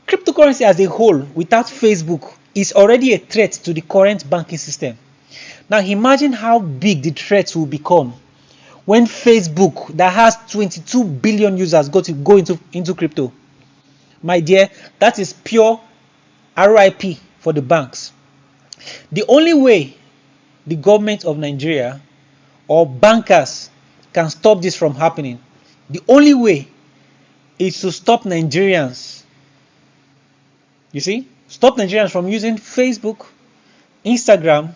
[SPEAKER 1] cryptocurrency as a whole, without Facebook, is already a threat to the current banking system. Now, imagine how big the threat will become when Facebook, that has 22 billion users, go into crypto. My dear, that is pure RIP for the banks. The only way the government of Nigeria or bankers can stop this from happening, the only way is to stop Nigerians. You see? Stop Nigerians from using Facebook, Instagram,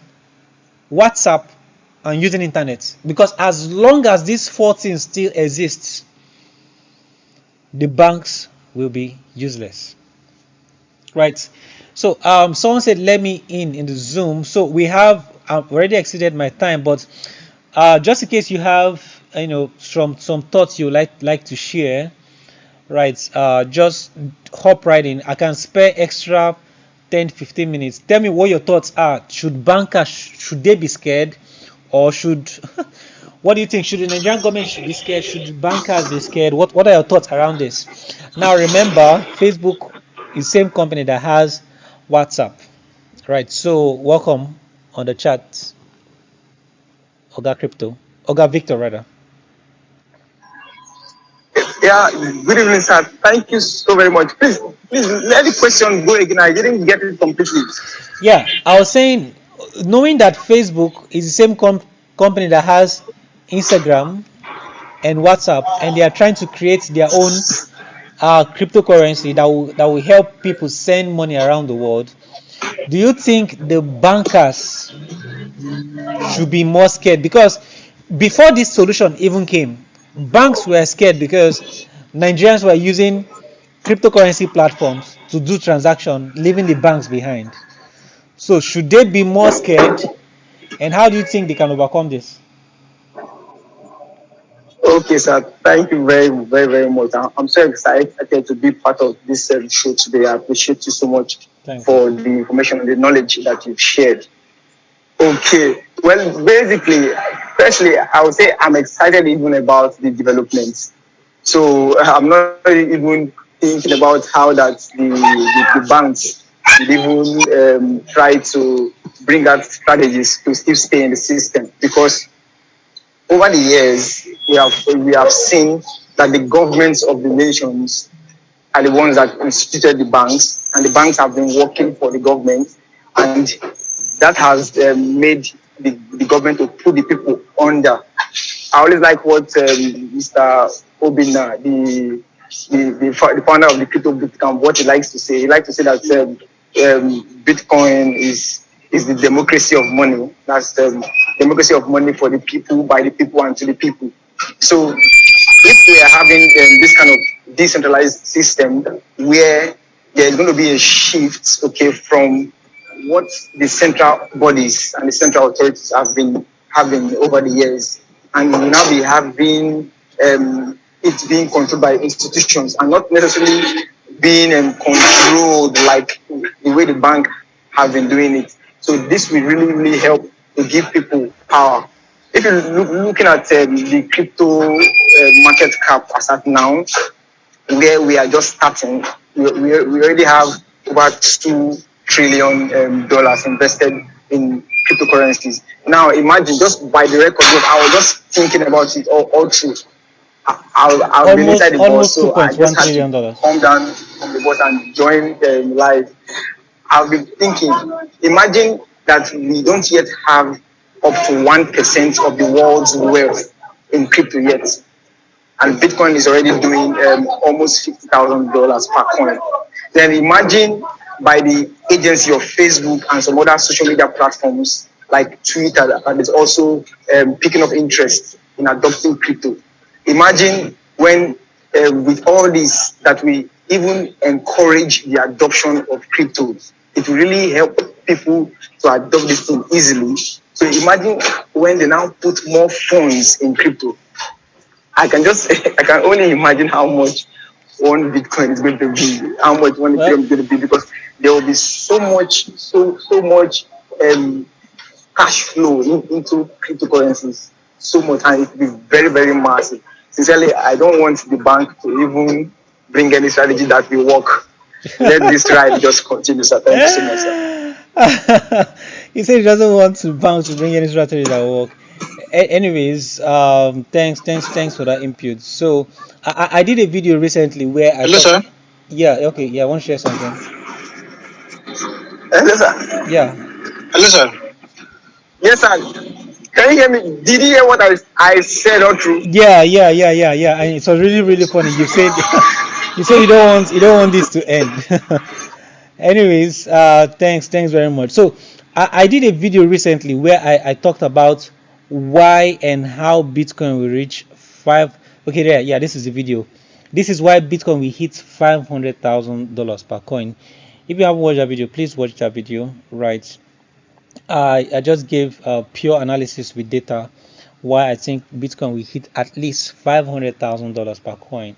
[SPEAKER 1] WhatsApp, and using internet. Because as long as these four things still exist, the banks will be useless. Right? So someone said, let me in the Zoom. So we have already exceeded my time, but just in case you have some thoughts you like to share, right, just hop right in. I can spare extra 10-15 minutes. Tell me what your thoughts are. Should bankers, should they be scared, or should what do you think? Should the Nigerian government be scared? Should bankers be scared? What are your thoughts around this? Now remember, Facebook is the same company that has WhatsApp, right? So welcome on the chat, Oga Victor rather.
[SPEAKER 4] Yeah, good evening, sir. Thank you so very much. Please let the question go again. I didn't get it completely.
[SPEAKER 1] Yeah, I was saying, knowing that Facebook is the same company that has Instagram and WhatsApp, and they are trying to create their own cryptocurrency that will help people send money around the world. Do you think the bankers should be more scared? Because before this solution even came, banks were scared because Nigerians were using cryptocurrency platforms to do transaction, leaving the banks behind. So should they be more scared? And how do you think they can overcome this?
[SPEAKER 4] Okay, sir. Thank you very much. I'm so excited to be part of this show today. I appreciate you so much
[SPEAKER 1] Thank you.
[SPEAKER 4] for the information and the knowledge that you've shared. Okay. Well, basically, firstly, I would say I'm excited even about the developments. So I'm not even thinking about how that the banks should even try to bring out strategies to still stay in the system, because over the years we have seen that the governments of the nations are the ones that instituted the banks, and the banks have been working for the government, and that has made the government to put the people under. I always like what Mr. Obina, the founder of the crypto bootcamp, what he likes to say. He likes to say that Bitcoin is the democracy of money. That's the democracy of money for the people, by the people, and to the people. So if we are having this kind of decentralized system where there is going to be a shift, okay, from what the central bodies and the central authorities have been having over the years, and we will now be having it being controlled by institutions and not necessarily being controlled like the way the bank have been doing it. So this will really help to give people power. If you're looking at the crypto market cap as at now, where we are just starting, we already have over $2 trillion invested in cryptocurrencies. Now imagine, just by the record, I was just thinking about it all through. I've been inside
[SPEAKER 1] Almost
[SPEAKER 4] the bus,
[SPEAKER 1] almost two
[SPEAKER 4] so I
[SPEAKER 1] point
[SPEAKER 4] just
[SPEAKER 1] one
[SPEAKER 4] had to
[SPEAKER 1] trillion dollars.
[SPEAKER 4] come down from the bus and join live. I've been thinking, imagine that we don't yet have up to 1% of the world's wealth in crypto yet. And Bitcoin is already doing almost $50,000 per coin. Then imagine by the agency of Facebook and some other social media platforms like Twitter that is also picking up interest in adopting crypto. Imagine when with all this that we even encourage the adoption of crypto, it will really help people to adopt this thing easily. So imagine when they now put more funds in crypto. I can only imagine how much one Bitcoin is going to be, how much one
[SPEAKER 1] Well,
[SPEAKER 4] Ethereum is going to be, because there will be so much cash flow into cryptocurrencies, so much, and it will be very massive. Sincerely, I don't want the bank to even bring any strategy that will work. Let this ride just continue, sir. Thank you so much, sir.
[SPEAKER 1] he said he doesn't want to bounce to bring any strategy that will work. Anyways, thanks for that input. So I did a video recently where I
[SPEAKER 2] Hello,
[SPEAKER 1] talk.
[SPEAKER 2] sir.
[SPEAKER 1] Yeah, okay, yeah, I want to share something.
[SPEAKER 4] Yes, sir.
[SPEAKER 1] Yeah,
[SPEAKER 2] Hello, sir.
[SPEAKER 4] Yes, sir. Can you hear me? Did you hear what I said all through?
[SPEAKER 1] yeah, and it was really funny. You said you said you don't want this to end. Anyways, thanks very much. So I did a video recently where I talked about why and how Bitcoin will reach five. Okay, there, yeah, this is the video. This is why Bitcoin will hit $500,000 per coin. If you haven't watched that video, please watch that video. Right, I just gave pure analysis with data why I think Bitcoin will hit at least $500,000 per coin.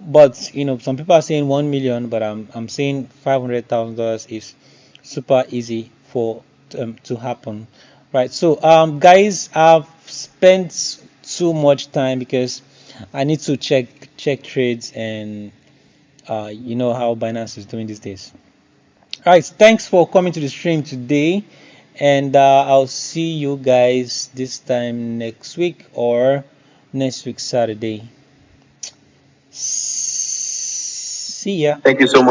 [SPEAKER 1] But some people are saying 1 million, but I'm saying $500,000 is super easy for to happen, right? So guys, I've spent too much time because I need to check trades, and you know how Binance is doing these days. All right, thanks for coming to the stream today, and I'll see you guys this time next week or next week Saturday. See ya.
[SPEAKER 3] Thank you so much.